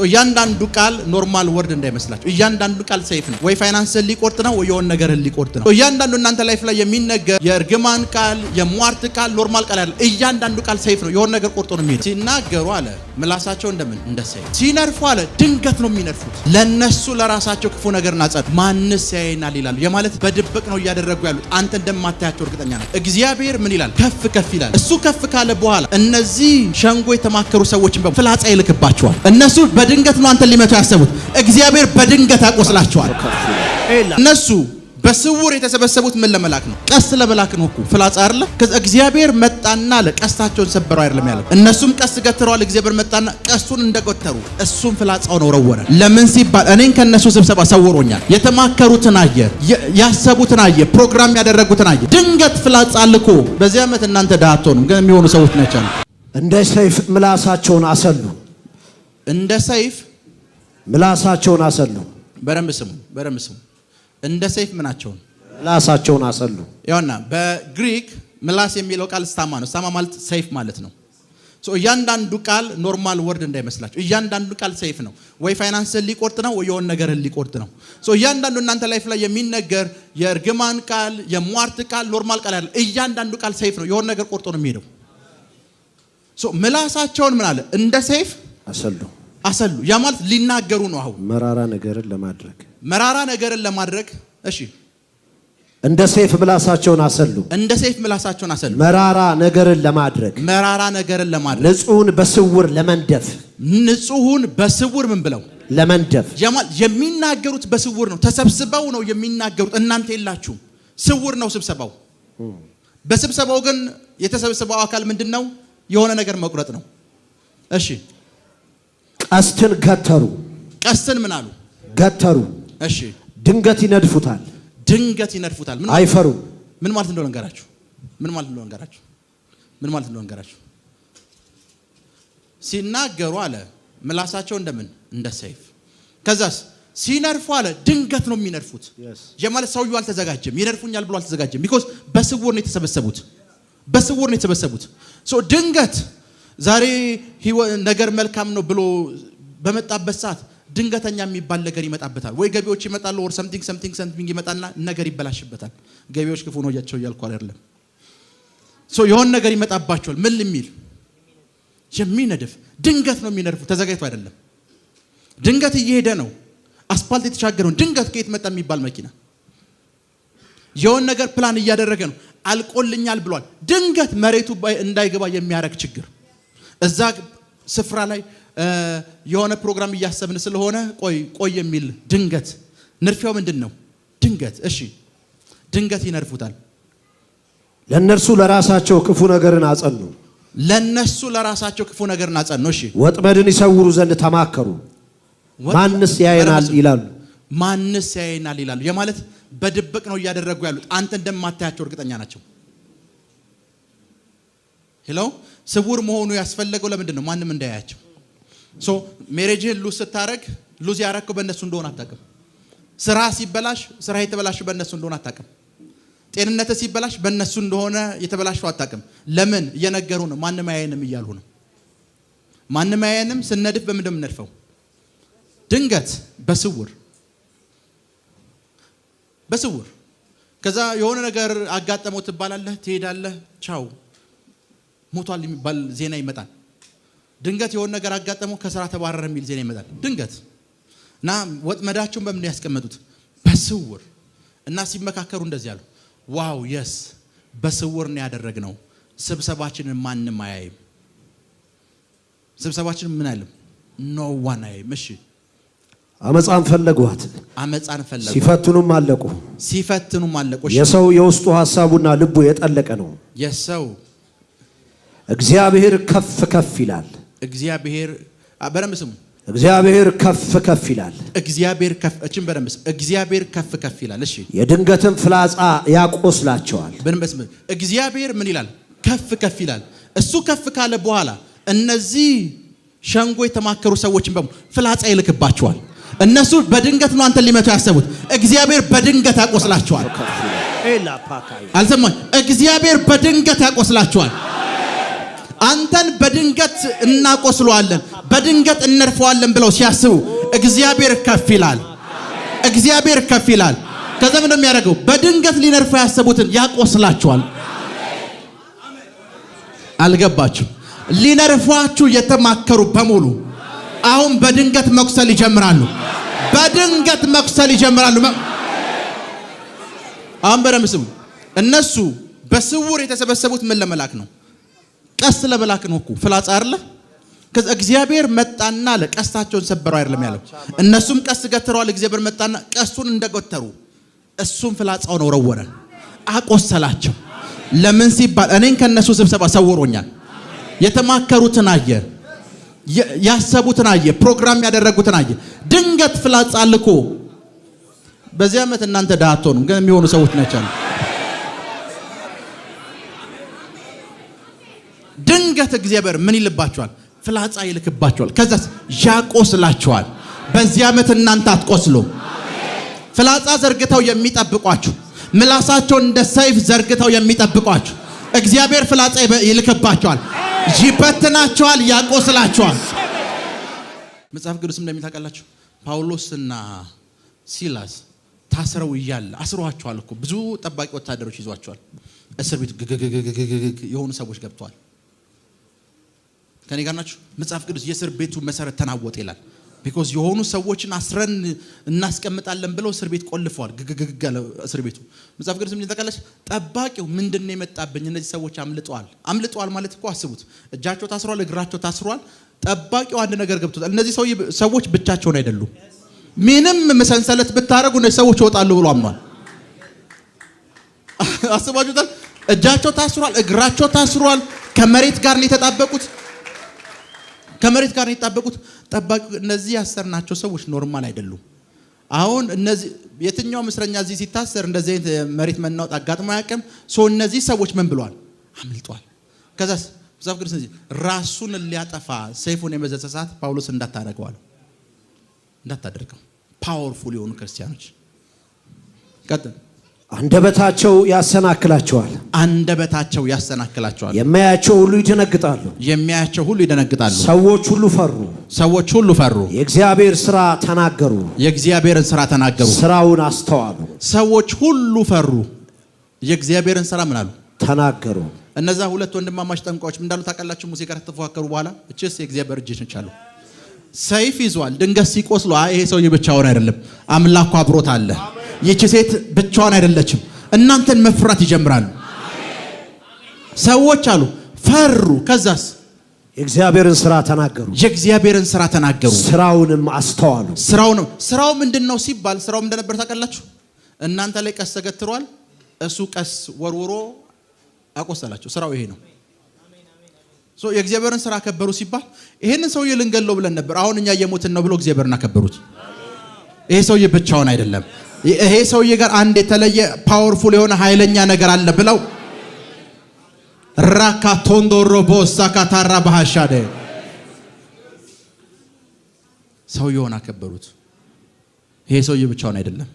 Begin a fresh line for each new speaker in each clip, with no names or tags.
እያንዳንዱ ቃል ኖርማል ወርድ እንዳይመስላችሁ። እያንዳንዱ ቃል ሰይፍ ነው። ወይ ፋይናንስን ሊቆርጥ ነው ወይ የሆነ ነገርን ሊቆርጥ ነው። እያንዳንዱ እናንተ ላይፍ ላይ የሚነገር የእርግማን ቃል፣ የሟርት ቃል ኖርማል ቃል አይደለም። እያንዳንዱ ቃል ሰይፍ ነው። የሆነ ነገር ቆርጦ ነው የሚሄድ። ሲናገሩ አለ ምላሳቸው እንደምን እንደ ሰይፍ፣ ሲነርፉ አለ ድንገት ነው የሚነርፉት። ለነሱ ለራሳቸው ክፉ ነገርን አጸዱ። ማንስ ያየናል ይላሉ። የማለት በድብቅ ነው እያደረጉ ያሉት። አንተ እንደማታያቸው እርግጠኛ ነኝ። እግዚአብሔር ምን ይላል? ከፍ ከፍ ይላል። እሱ ከፍ ካለ በኋላ እነዚህ ሸንጎ የተማከሩ ሰዎችን ፍላጻ ይልክባቸዋል። እነሱ በድንገት ነው አንተ ሊመቱ ያሰቡት። እግዚአብሔር በድንገት ያቆስላቸዋል። እነሱ በስውር የተሰበሰቡት ምን ለመላክ ነው? ቀስት ለመላክ ነው እኮ ፍላጻ አይደለ? እግዚአብሔር መጣና ለቀስታቸውን ሰበረው አይደለም ያለው። እነሱም ቀስት ገትረዋል። እግዚአብሔር መጣና ቀስቱን እንደገተሩ እሱም ፍላጻውን ወረወረ። ለምን ሲባል እኔን ከነሱ ስብሰባ ሰውሮኛል። የተማከሩትን አየ፣ ያሰቡትን አየ፣ ፕሮግራም ያደረጉትን አየ። ድንገት ፍላጻ ልኮ በዚህ ዓመት እናንተ ዳቶንም ግን የሚሆኑ ሰዎች ናቸው።
እንደ ሰይፍ ምላሳቸውን አሰሉ።
እንደ ሰይፍ
ምላሳቸውን አሰሉ።
በረም ስሙ። እንደ ሰይፍ ምናቸውን
ምላሳቸውን አሰሉ።
ያውና በግሪክ ምላስ የሚለው ቃል ስታማ ነው። ስታማ ማለት ሰይፍ ማለት ነው። እያንዳንዱ ቃል ኖርማል ወርድ እንዳይመስላችሁ። እያንዳንዱ ቃል ሰይፍ ነው። ወይ ፋይናንስን ሊቆርጥ ነው ወይ የሆነ ነገርን ሊቆርጥ ነው። እያንዳንዱ እናንተ ላይፍ ላይ የሚነገር የእርግማን ቃል፣ የሟርት ቃል ኖርማል ቃል አይደለም። እያንዳንዱ ቃል ሰይፍ ነው። የሆነ ነገር ቆርጦ ነው የሚሄደው። ምላሳቸውን ምን አለ? እንደ ሰይፍ አሰሉ። ያ ማለት ሊናገሩ ነው። አሁን
መራራ ነገርን ለማድረግ እሺ፣ እንደ ሰይፍ ምላሳቸውን አሰሉ። መራራ ነገርን ለማድረግ ንጹህን በስውር ምን ብለው ለመንደፍ። ያ ማለት የሚናገሩት በስውር ነው። ተሰብስበው ነው የሚናገሩት። እናንተ የላችሁም። ስውር ነው ስብሰባው። በስብሰባው ግን የተሰበሰበው አካል ምንድነው? የሆነ ነገር መቁረጥ ነው። እሺ፣ ቀስትን ገተሩ። ቀስትን ምን አሉ? ገተሩ። እሺ፣ ድንገት ይነድፉታል። ምን አይፈሩም። ምን ማለት እንደሆነ እንገራችሁ። ሲናገሩ አለ ምላሳቸው እንደምን እንደ ሰይፍ። ከዛስ ሲነርፉ አለ ድንገት ነው የሚነርፉት። የማለት ሰውየው አልተዘጋጀም። ይነርፉኛል ብሎ አልተዘጋጀም። ቢኮዝ በስውር ነው የተሰበሰቡት። ድንገት ዛሬ ነገር መልካም ነው ብሎ በመጣበት ሰዓት ድንገተኛ የሚባል ነገር ይመጣበታል። ወይ ገቢዎች ይመጣሉ፣ or something ይመጣና ነገር ይበላሽበታል። ገቢዎች ክፉ ነው እያልኩ አይደለም። የሆነ ነገር ይመጣባቸዋል። ምን ልሚል የሚነድፍ ድንገት ነው የሚነድፉ። ተዘጋጅቶ አይደለም። ድንገት እየሄደ ነው አስፋልት የተሻገረው። ድንገት ከየት መጣ የሚባል መኪና የሆነ ነገር ፕላን እያደረገ ነው። አልቆልኛል ብሏል። ድንገት መሬቱ እንዳይገባ የሚያረግ ችግር እዛ ስፍራ ላይ የሆነ ፕሮግራም እያሰብን ስለሆነ ቆይ የሚል ድንገት ንርፊያው ምንድነው? ድንገት። እሺ፣ ድንገት ይነርፉታል። ለነሱ ለራሳቸው ክፉ ነገርን አጸኑ። እሺ፣ ወጥመድን ይሰውሩ ዘንድ ተማከሩ። ማንስ ያየናል ይላሉ። የማለት በድብቅ ነው እያደረጉ ያሉት። አንተ እንደማታያቸው እርግጠኛ ናቸው። ሄሎ፣ ስውር መሆኑ ያስፈለገው ለምንድን ነው? ማንም እንዳያያቸው። ሜሬጅህን ሉዝ ስታረግ ሉዝ ያረከው በእነሱ እንደሆነ አታውቅም። ስራ ሲበላሽ ስራ የተበላሽ በእነሱ እንደሆነ አታውቅም። ጤንነት ሲበላሽ በእነሱ እንደሆነ የተበላሽው አታውቅም። ለምን? እየነገሩ ነው። ማንም አያየንም እያሉ ነው። ማንም አያየንም። ስነድፍ በምንድን ነው የምነድፈው? ድንገት በስውር ከዛ የሆነ ነገር አጋጠመው ትባላለህ፣ ትሄዳለህ፣ ቻው ሞቷል የሚባል ዜና ይመጣል። ድንገት የሆነ ነገር አጋጠመው፣ ከስራ ተባረረ የሚል ዜና ይመጣል ድንገት። እና ወጥመዳቸውን በምን ያስቀመጡት? በስውር። እና ሲመካከሩ እንደዚህ አሉ፣ ዋው የስ በስውር ነው ያደረግነው። ስብሰባችንን ማንም አያይም። ስብሰባችንን ምን አይልም፣ ኖ ዋን አያይም። እሺ፣ አመጻን ፈለጓት። ሲፈትኑም አለቁ። የሰው የውስጡ ሐሳቡና ልቡ የጠለቀ ነው። እግዚአብሔር ከፍ ከፍ ይላል። እግዚአብሔር ከፍ ይላል። እግዚአብሔር ከፍ ይላል። እሺ፣ የድንገትም ፍላጻ ያቆስላቸዋል። እግዚአብሔር ምን ይላል? ከፍ ይላል። እሱ ከፍ ካለ በኋላ እነዚህ ሸንጎ የተማከሩ ሰዎችን በሙሉ ፍላጻ ይልክባቸዋል። እነሱ በድንገት ነው አንተ ሊመቱ ያሰቡት። እግዚአብሔር በድንገት ያቆስላቸዋል። እግዚአብሔር በድንገት ያቆስላቸዋል። አንተን በድንገት እናቆስለዋለን፣ በድንገት እንርፈዋለን ብለው ሲያስቡ እግዚአብሔር ከፍ ይላል። እግዚአብሔር ከፍ ይላል። ከዛ ምን የሚያደርገው? በድንገት ሊነርፉ ያሰቡትን ያቆስላቸዋል። አልገባችሁ? ሊነርፏችሁ የተማከሩ በሙሉ አሁን በድንገት መቁሰል ይጀምራሉ። በድንገት መቁሰል ይጀምራሉ። አሁን በደምብ ስሙ። እነሱ በስውር የተሰበሰቡት ምን ለመላክ ነው? ቀስ ለመላክ ነው እኮ ፍላጻ አይደለ? ከዛ እግዚአብሔር መጣና ለቀስታቸውን ሰበረው አይደለም ያለው። እነሱም ቀስ ገትረዋል። እግዚአብሔር መጣና ቀሱን እንደገተሩ እሱም ፍላጻውን ወረወረ፣ አቆሰላቸው። ለምን ሲባል እኔን ከነሱ ስብሰባ ሰውሮኛል። የተማከሩትን አየ፣ ያሰቡትን አየ፣ ፕሮግራም ያደረጉትን አየ። ድንገት ፍላጻ ልኮ በዚህ ዓመት እናንተ ደሃ አትሆኑም፣ ግን የሚሆኑ ሰዎች ናቸው። ድንገት እግዚአብሔር ምን ይልባቸዋል? ፍላጻ ይልክባቸዋል። ከዛስ ያቆስላቸዋል። በዚህ ዓመት እናንተ አትቆስሉ። ፍላጻ ዘርግተው የሚጠብቋችሁ፣ ምላሳቸውን እንደ ሰይፍ ዘርግተው የሚጠብቋችሁ እግዚአብሔር ፍላጻ ይልክባቸዋል፣ ይበትናቸዋል፣ ያቆስላቸዋል። መጽሐፍ ቅዱስም እንደሚታወቃላችሁ ጳውሎስና ሲላስ ታስረው እያለ አስሯቸዋል እኮ ብዙ ጠባቂ ወታደሮች ይዟቸዋል። እስር ቤት የሆኑ ሰዎች ገብተዋል። ከኔ ጋር ናችሁ? መጽሐፍ ቅዱስ የእስር ቤቱ መሰረት ተናወጠ ይላል። ቢኮዝ የሆኑ ሰዎችን አስረን እናስቀምጣለን ብለው እስር ቤት ቆልፈዋል። ግግግግ እስር ቤቱ መጽሐፍ ቅዱስ ምን ይጠቃለች? ጠባቂው ምንድነው የመጣብኝ? እነዚህ ሰዎች አምልጠዋል ማለት እኮ አስቡት። እጃቸው ታስሯል፣ እግራቸው ታስሯል። ጠባቂው አንድ ነገር ገብቶታል። እነዚህ ሰዎች ብቻቸውን አይደሉም። ምንም መሰንሰለት ብታረጉ እነዚህ ሰዎች ይወጣሉ ብሎ አምኗል። አስባችሁታል? እጃቸው ታስሯል፣ እግራቸው ታስሯል። ከመሬት ጋር ነው የተጣበቁት። ጠባቂ እነዚህ ያሰርናቸው ሰዎች ኖርማል አይደሉም። አሁን እነዚህ የትኛው እስረኛ እዚህ ሲታሰር እንደዚህ መሬት መናወጥ አጋጥሞ አያውቅም። እነዚህ ሰዎች ምን ብለዋል? አምልጧል። ከዛስ መጽሐፍ ቅዱስ ራሱን ሊያጠፋ ሰይፉን የመዘዘ ሰዓት ጳውሎስ እንዳታደርገው። ፓወርፉል የሆኑ ክርስቲያኖች ቀጥል።
አንደበታቸው ያሰናክላቸዋል። የሚያያቸው ሁሉ ይደነግጣሉ። ሰዎች ሁሉ ፈሩ። የእግዚአብሔርን ሥራ ተናገሩ። ስራውን አስተዋሉ።
ሰዎች ሁሉ ፈሩ። የእግዚአብሔርን ሥራ ምን አሉ?
ተናገሩ።
እነዛ ሁለት ወንድማማች ጠንቋዮች ምን እንዳሉ ታውቃላችሁ? ሙሴ ጋር ተፎካከሩ። በኋላ እቺስ የእግዚአብሔር እጅ ነች አሉ። ሰይፍ ይዟል። ድንገት ሲቆስሉ ይሄ ሰውዬ ብቻውን አይደለም፣ አምላኩ አብሮት አለ። ይቺ ሴት ብቻዋን አይደለችም። እናንተን መፍራት ይጀምራሉ። ሰዎች አሉ ፈሩ። ከዛስ
የእግዚአብሔርን ሥራ ተናገሩ። ስራውንም አስተዋሉ።
ስራው ምንድነው ሲባል ስራው እንደነበር ታውቃላችሁ? እናንተ ላይ ቀስ ተገትሯል፣ እሱ ቀስ ወርውሮ አቆሰላቸው። ስራው ይሄ ነው። የእግዚአብሔርን ሥራ አከበሩ ሲባል ይሄንን ሰውዬ ልንገለው ብለን ነበር፣ አሁን እኛ እየሞትን ነው ብሎ እግዚአብሔርን አከበሩት። ይሄ ሰውዬ ብቻውን አይደለም፣ ይሄ ሰውዬ ጋር አንድ የተለየ ፓወርፉል የሆነ ኃይለኛ ነገር አለ ብለው ራካቶንዶሮ ቦሳካታራ ባህሻደ ሰውዬውን አከበሩት። ይሄ ሰውዬ ብቻውን አይደለም።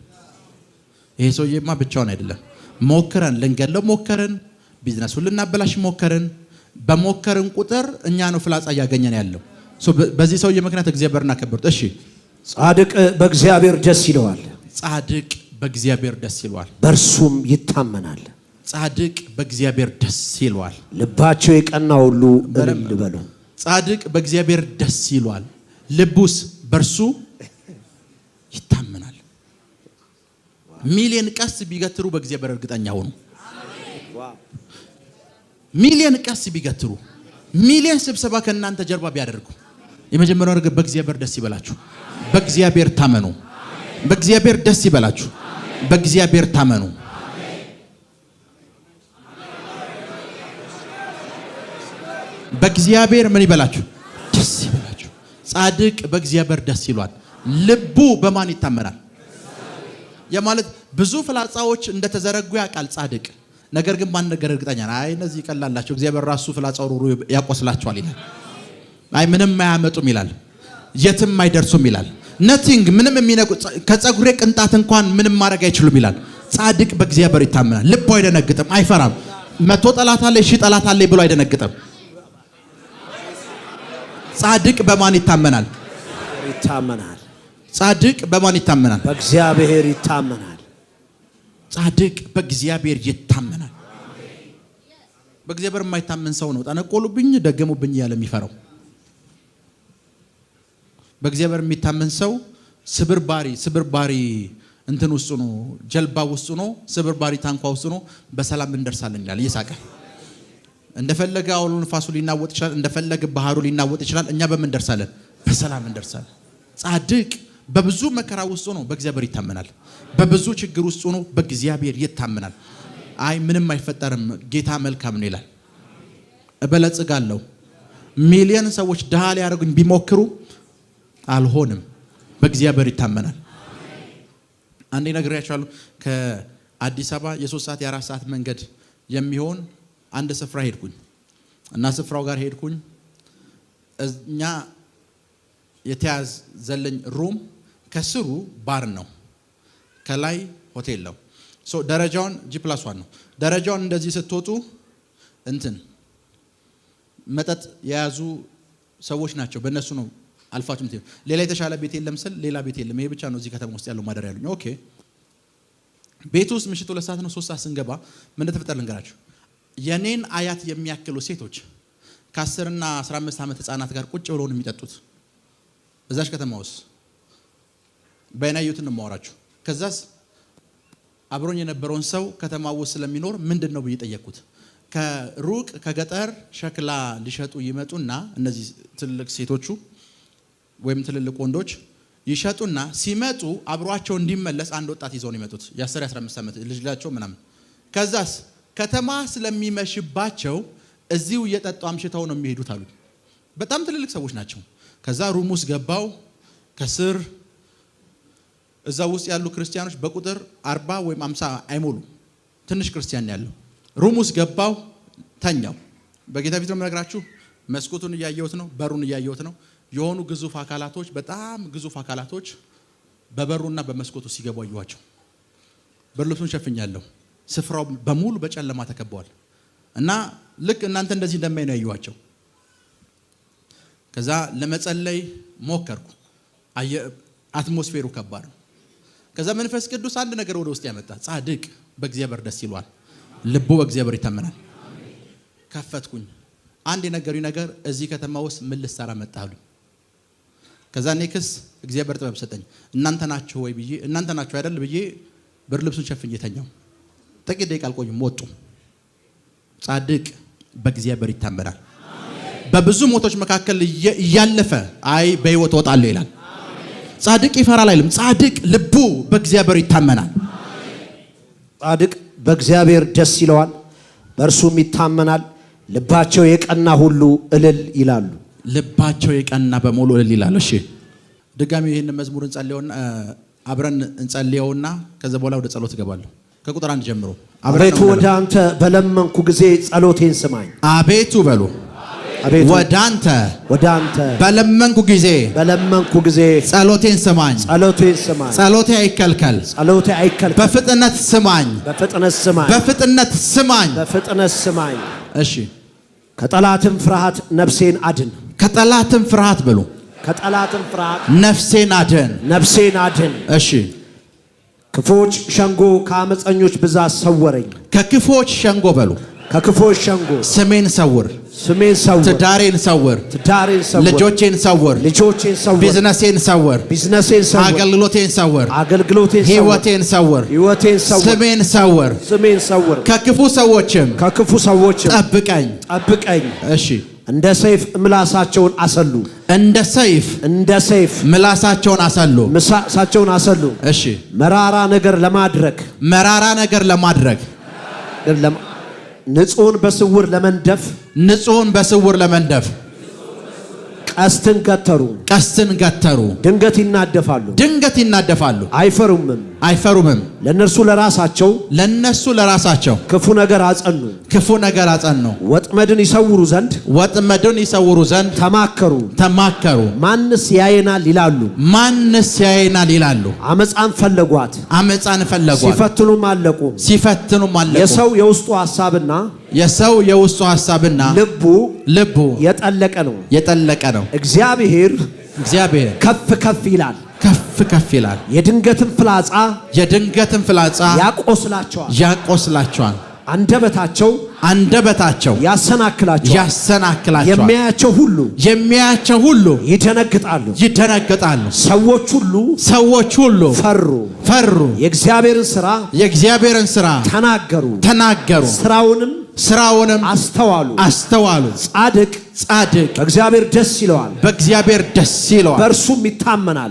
ይሄ ሰውዬማ ብቻውን አይደለም። ሞከረን፣ ልንገለው ሞከረን፣ ቢዝነሱን ልናበላሽ ሞከረን። በሞከረን ቁጥር እኛ ነው ፍላጻ እያገኘን ያለው። በዚህ ሰውዬ ምክንያት እግዚአብሔርን አከበሩት። እሺ
ጻድቅ በእግዚአብሔር ደስ ይለዋል፣
በእርሱም ይታመናል። ጻድቅ በእግዚአብሔር ደስ ይለዋል፣
ልባቸው የቀና ሁሉ እልል በሉ።
ጻድቅ በእግዚአብሔር ደስ ይለዋል፣ ልቡስ በእርሱ ይታመናል። ሚሊዮን ቀስ ቢገትሩ በእግዚአብሔር እርግጠኛ ሆኑ። ሚሊዮን ቀስ ቢገትሩ፣ ሚሊዮን ስብሰባ ከእናንተ ጀርባ ቢያደርጉ የመጀመሪያው ነገር በእግዚአብሔር ደስ ይበላችሁ። በእግዚአብሔር ታመኑ። በእግዚአብሔር ደስ ይበላችሁ። በእግዚአብሔር ታመኑ። በእግዚአብሔር ምን ይበላችሁ? ደስ ይበላችሁ። ጻድቅ በእግዚአብሔር ደስ ይሏል፣ ልቡ በማን ይታመናል? የማለት ብዙ ፍላጻዎች እንደተዘረጉ ያውቃል ጻድቅ። ነገር ግን ማን ነገር እርግጠኛ ነው? እነዚህ ይቀላላቸው፣ እግዚአብሔር ራሱ ፍላጻው ሩሩ ያቆስላቸዋል ይላል። ምንም አያመጡም ይላል፣ የትም አይደርሱም ይላል። ነቲንግ ምንም የሚነቁ ከጸጉሬ ቅንጣት እንኳን ምንም ማድረግ አይችሉም ይላል። ጻድቅ በእግዚአብሔር ይታመናል፣ ልቡ አይደነግጥም፣ አይፈራም። 100 ጠላት አለ 1000 ጠላት አለ ብሎ አይደነግጥም።
ጻድቅ በማን ይታመናል?
ይታመናል።
ጻድቅ በማን ይታመናል?
በእግዚአብሔር ይታመናል።
ጻድቅ በእግዚአብሔር ይታመናል። በእግዚአብሔር የማይታመን ሰው ነው ጠነቆሉብኝ ደገሙብኝ ያለ የሚፈራው። በእግዚአብሔር የሚታመን ሰው ስብርባሪ እንትን ውስጥ ነው፣ ጀልባ ውስጥ ነው፣ ስብርባሪ ታንኳ ውስጥ ነው፣ በሰላም እንደርሳለን ይላል እየሳቀ። እንደፈለገ አውሎ ንፋሱ ሊናወጥ ይችላል፣ እንደፈለገ ባህሩ ሊናወጥ ይችላል። እኛ በምን እንደርሳለን? በሰላም እንደርሳለን። ጻድቅ በብዙ መከራ ውስጥ ነው በእግዚአብሔር ይታመናል። በብዙ ችግር ውስጥ ነው በእግዚአብሔር ይታመናል። አይ ምንም አይፈጠርም ጌታ መልካም ነው ይላል። እበለጽጋለሁ ሚሊዮን ሰዎች ድሃ ሊያደርጉኝ ቢሞክሩ አልሆንም፣ በእግዚአብሔር ይታመናል። አንዴ ነግሬያችኋለሁ። ከአዲስ አበባ የ3 ሰዓት የ4 ሰዓት መንገድ የሚሆን አንድ ስፍራ ሄድኩኝ እና ስፍራው ጋር ሄድኩኝ። እኛ የተያዝ ዘለኝ ሩም ከስሩ ባር ነው፣ ከላይ ሆቴል ነው። ደረጃውን G+1 ነው። ደረጃውን እንደዚህ ስትወጡ እንትን መጠጥ የያዙ ሰዎች ናቸው፣ በእነሱ ነው አልፋችሁ ምትሄዱ። ሌላ የተሻለ ቤት የለም ስል ሌላ ቤት የለም፣ ይሄ ብቻ ነው እዚህ ከተማ ውስጥ ያለው ማደሪያ ያሉኝ። ኦኬ ቤት ውስጥ ምሽቱ 2 ሰዓት ነው 3 ሰዓት ስንገባ ምን ተፈጠረ ልንገራችሁ። የኔን አያት የሚያክሉ ሴቶች ከ10 እና 15 ዓመት ህፃናት ጋር ቁጭ ብለው ነው የሚጠጡት በዛች ከተማ ውስጥ። በእናዩትን ነው የማወራችሁ። ከዛስ አብሮኝ የነበረውን ሰው ከተማ ውስጥ ስለሚኖር ምንድነው ብዬ ጠየቅኩት። ከሩቅ ከገጠር ሸክላ ሊሸጡ ይመጡና እነዚህ ትልልቅ ሴቶቹ ወይም ትልልቅ ወንዶች ይሸጡና ሲመጡ አብሯቸው እንዲመለስ አንድ ወጣት ይዘው ነው የሚመጡት፣ የ10 15 ዓመት ልጅላቸው ምናምን። ከዛስ ከተማ ስለሚመሽባቸው እዚሁ እየጠጡ አምሽተው ነው የሚሄዱት አሉ። በጣም ትልልቅ ሰዎች ናቸው። ከዛ ሩም ውስጥ ገባው። ከስር እዛ ውስጥ ያሉ ክርስቲያኖች በቁጥር 40 ወይም 50 አይሞሉ፣ ትንሽ ክርስቲያን ያለው። ሩም ውስጥ ገባው፣ ተኛው። በጌታ ፊት ነው የምነግራችሁ። መስኮቱን እያየሁት ነው፣ በሩን እያየሁት ነው። የሆኑ ግዙፍ አካላቶች፣ በጣም ግዙፍ አካላቶች በበሩና በመስኮቱ ሲገቡ አየኋቸው። በልብሱን ሸፍኛለሁ። ስፍራው በሙሉ በጨለማ ተከበዋል እና ልክ እናንተ እንደዚህ እንደማይ ነው ያየኋቸው። ከዛ ለመጸለይ ሞከርኩ። አትሞስፌሩ ከባድ ነው። ከዛ መንፈስ ቅዱስ አንድ ነገር ወደ ውስጥ ያመጣ። ጻድቅ በእግዚአብሔር ደስ ይሏል፣ ልቡ በእግዚአብሔር ይታመናል። ከፈትኩኝ። አንድ የነገሩኝ ነገር እዚህ ከተማ ውስጥ ምን ልትሰራ መጣህ? ከዛ ኔክስ እግዚአብሔር ጥበብ ሰጠኝ። እናንተ ናችሁ ወይ ብዬ እናንተ ናችሁ አይደል ብዬ ብር ልብሱን ሸፍኜ ተኛው። ጥቂት ደቂቃ አልቆይም ወጡ። ጻድቅ በእግዚአብሔር ይታመናል። በብዙ ሞቶች መካከል እያለፈ አይ በህይወት እወጣለሁ ይላል። ጻድቅ ይፈራል አይልም። ጻድቅ ልቡ በእግዚአብሔር ይታመናል።
ጻድቅ በእግዚአብሔር ደስ ይለዋል፣ በእርሱም ይታመናል። ልባቸው የቀና ሁሉ እልል ይላሉ።
ልባቸው የቀና በሙሉ እልል ይላሉ። እሺ ድጋሚ ይሄን መዝሙር እንጸልየውና አብረን እንጸልየውና ከዛ በኋላ ወደ ጸሎት እገባለሁ። ከቁጥር 1 ጀምሮ
አቤቱ ወደ አንተ በለመንኩ ጊዜ ጸሎቴን ስማኝ።
አቤቱ በሉ ወደ አንተ በለመንኩ ጊዜ ጸሎቴን ስማኝ። ጸሎቴ አይከልከል። በፍጥነት ስማኝ። እሺ
ከጠላትም ፍርሃት ነፍሴን አድን።
ከጠላትም ፍርሃት በሉ ነፍሴን አድን። እሺ
ክፎች ሸንጎ ከአመፀኞች ብዛት ሰወረኝ።
ከክፎች ሸንጎ በሉ ስሜን ሰውር፣ ትዳሬን ሰውር፣ ልጆቼን ሰውር፣ ቢዝነሴን ሰውር፣ አገልግሎቴን ሰውር፣ ሕይወቴን ሰውር፣ ስሜን ሰውር፣ ከክፉ ሰዎችም ጠብቀኝ። እሺ
እንደ ሰይፍ ምላሳቸውን አሰሉ።
እሺ
መራራ ነገር ለማድረግ ንጹህን በስውር ለመንደፍ ቀስትን ገተሩ። ድንገት ይናደፋሉ፣ አይፈሩምም። ለነሱ ለራሳቸው ክፉ ነገር አጸኑ። ወጥመድን ይሰውሩ ዘንድ ተማከሩ። ማንስ ያየናል ይላሉ። አመፃን ፈለጓት፣ ሲፈትኑም አለቁ። የሰው የውስጡ
የሰው የውስጡ ሐሳብና ልቡ የጠለቀ ነው። እግዚአብሔር ከፍ ከፍ ይላል። የድንገትን ፍላጻ ያቆስላቸዋል። አንደበታቸው ያሰናክላቸዋል። የሚያያቸው ሁሉ ይደነግጣሉ። ሰዎች ሁሉ ፈሩ። የእግዚአብሔርን ሥራ ተናገሩ። ስራውንም አስተዋሉ። ጻድቅ በእግዚአብሔር ደስ ይለዋል፣ በእርሱም ይታመናል።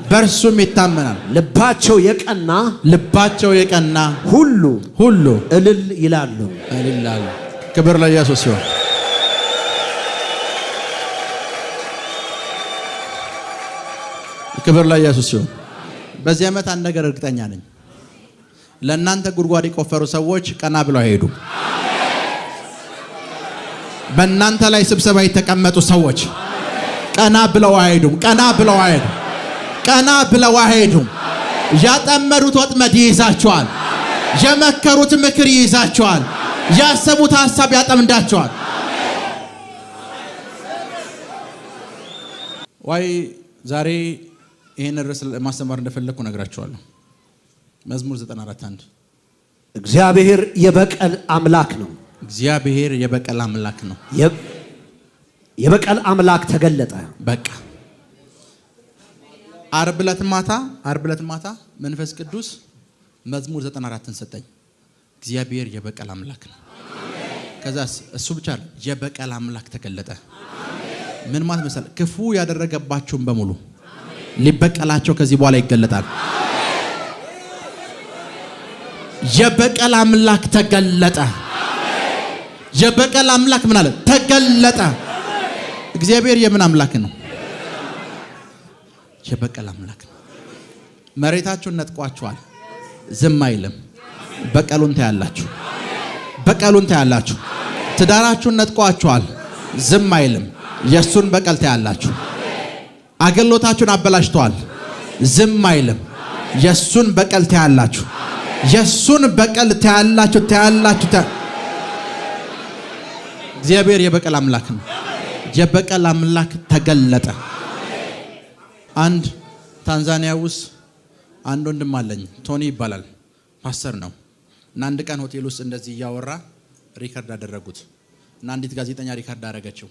ልባቸው የቀና ሁሉ እልል ይላሉ። ክብር ለኢየሱስ ይሁን። ክብር ለኢየሱስ ይሁን። በዚህ ዓመት አንድ ነገር እርግጠኛ ነኝ። ለእናንተ ጉድጓድ የቆፈሩ ሰዎች ቀና ብለው አይሄዱ። በእናንተ ላይ ስብሰባ የተቀመጡ ሰዎች ቀና ብለው አይሄዱም። ያጠመዱት ወጥመድ ይይዛቸዋል። የመከሩት ምክር ይይዛቸዋል። ያሰቡት ሐሳብ ያጠምዳቸዋል። ወይ ዛሬ ይሄን ርዕስ ማስተማር እንደፈለኩ ነግራችኋለሁ። መዝሙር 94:1 እግዚአብሔር የበቀል አምላክ ነው። የበቀል አምላክ ተገለጠ። በቃ ዓርብ ዕለት ማታ መንፈስ ቅዱስ መዝሙር 94ን ሰጠኝ። እግዚአብሔር የበቀል አምላክ ነው። ከዛስ እሱ ብቻ የበቀል አምላክ ተገለጠ። ምን ማለት መሰለ? ክፉ ያደረገባችሁን በሙሉ ሊበቀላቸው ከዚህ በኋላ ይገለጣል። የበቀል አምላክ ተገለጠ። የበቀል አምላክ ምን አለ? ተገለጠ። እግዚአብሔር የምን አምላክ ነው? የበቀል አምላክ ነው። መሬታችሁን ነጥቋችኋል፣ ዝም አይልም። በቀሉን ታያላችሁ። ትዳራችሁን ነጥቋችኋል፣ ዝም አይልም። የሱን በቀል ታያላችሁ። አገልግሎታችሁን አበላሽተዋል፣ ዝም አይልም። የሱን በቀል ታያላችሁ። እግዚአብሔር የበቀል አምላክ ነው። የበቀል አምላክ ተገለጠ። አንድ ታንዛኒያ ውስጥ አንድ ወንድም አለኝ፣ ቶኒ ይባላል፣ ፓስተር ነው። እና አንድ ቀን ሆቴል ውስጥ እንደዚህ እያወራ ሪከርድ አደረጉት እና አንዲት ጋዜጠኛ ሪከርድ አደረገችው።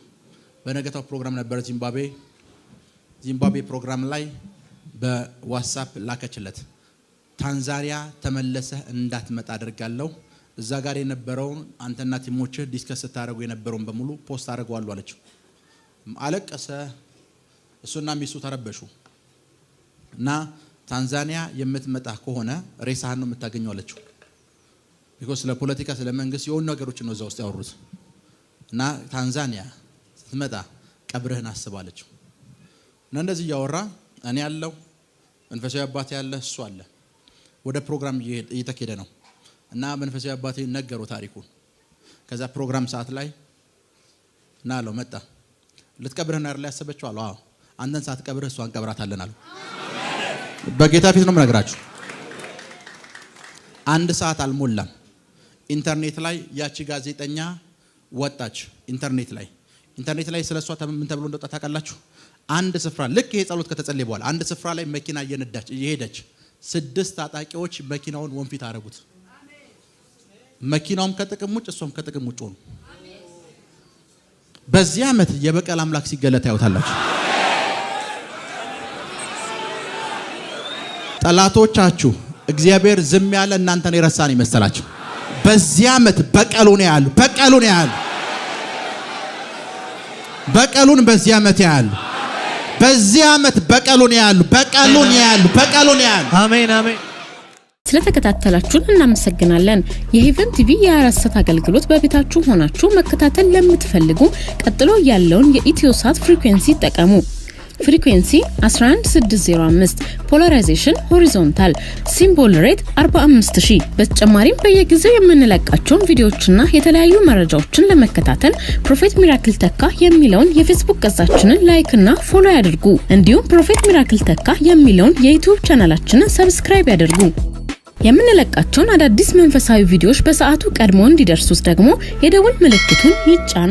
በነገታው ፕሮግራም ነበር ዚምባብዌ ፕሮግራም ላይ በዋትስአፕ ላከችለት። ታንዛኒያ ተመለሰህ እንዳትመጣ አድርጋለሁ። እዛ ጋር የነበረውን አንተና ቲሞችህ ዲስከስ ስታደርጉ የነበረውን በሙሉ ፖስት አድርገዋል አለችው። አለቀሰ። እሱና ሚስቱ ተረበሹ እና ታንዛኒያ የምትመጣ ከሆነ ሬሳህን ነው የምታገኘው አለችው። ቢኮዝ ስለ ፖለቲካ ስለ መንግስት የሆኑ ነገሮችን ነው እዛ ውስጥ ያወሩት። እና ታንዛኒያ ስትመጣ ቀብርህን አስባለችው። እና እንደዚህ እያወራ እኔ ያለው መንፈሳዊ አባቴ ያለ እሱ አለ። ወደ ፕሮግራም እየተኬደ ነው እና መንፈሳዊ አባቴ ነገረው ታሪኩን። ከዛ ፕሮግራም ሰዓት ላይ እና አለው መጣ። ልትቀብርህን አይደል ያሰበችው አለው። አዎ አንተን ሳትቀብርህ እሷን ቀብራታለን አለው። በጌታ ፊት ነው የምነግራችሁ። አንድ ሰዓት አልሞላም ኢንተርኔት ላይ ያቺ ጋዜጠኛ ወጣች። ኢንተርኔት ላይ ስለሷ ምን ተብሎ እንደወጣ ታውቃላችሁ? አንድ ስፍራ ልክ ይሄ ጸሎት ከተጸለየ በኋላ አንድ ስፍራ ላይ መኪና እየሄደች 6 ታጣቂዎች መኪናውን ወንፊት አደረጉት። መኪናውም ከጥቅም ውጭ እሷም ከጥቅም ውጭ ሆኑ። በዚህ ዓመት የበቀል አምላክ ሲገለጥ ያዩታላችሁ። ጠላቶቻችሁ እግዚአብሔር ዝም ያለ እናንተን የረሳን ይመስላችሁ። በዚህ ዓመት በቀሉን ያያሉ። በቀሉን በዚህ ዓመት ያያሉ። በዚህ ዓመት በቀሉን ያያሉ። አሜን።
ስለተከታተላችሁን እናመሰግናለን። የሄቨን ቲቪ የ24 አገልግሎት በቤታችሁ ሆናችሁ መከታተል ለምትፈልጉ ቀጥሎ ያለውን የኢትዮሳት ፍሪኩዌንሲ ተጠቀሙ። ፍሪኩዌንሲ 11605 ፖላራይዜሽን ሆሪዞንታል ሲምቦል ሬት 45000። በተጨማሪም በየጊዜው የምንለቃቸውን ቪዲዮዎችና የተለያዩ መረጃዎችን ለመከታተል ፕሮፌት ሚራክል ተካ የሚለውን የፌስቡክ ገጻችንን ላይክ እና ፎሎ ያድርጉ። እንዲሁም ፕሮፌት ሚራክል ተካ የሚለውን የዩቲዩብ ቻናላችንን ሰብስክራይብ ያድርጉ። የምንለቃቸውን አዳዲስ መንፈሳዊ ቪዲዮዎች በሰዓቱ ቀድሞ እንዲደርሱት ደግሞ የደውል ምልክቱን ይጫኑ።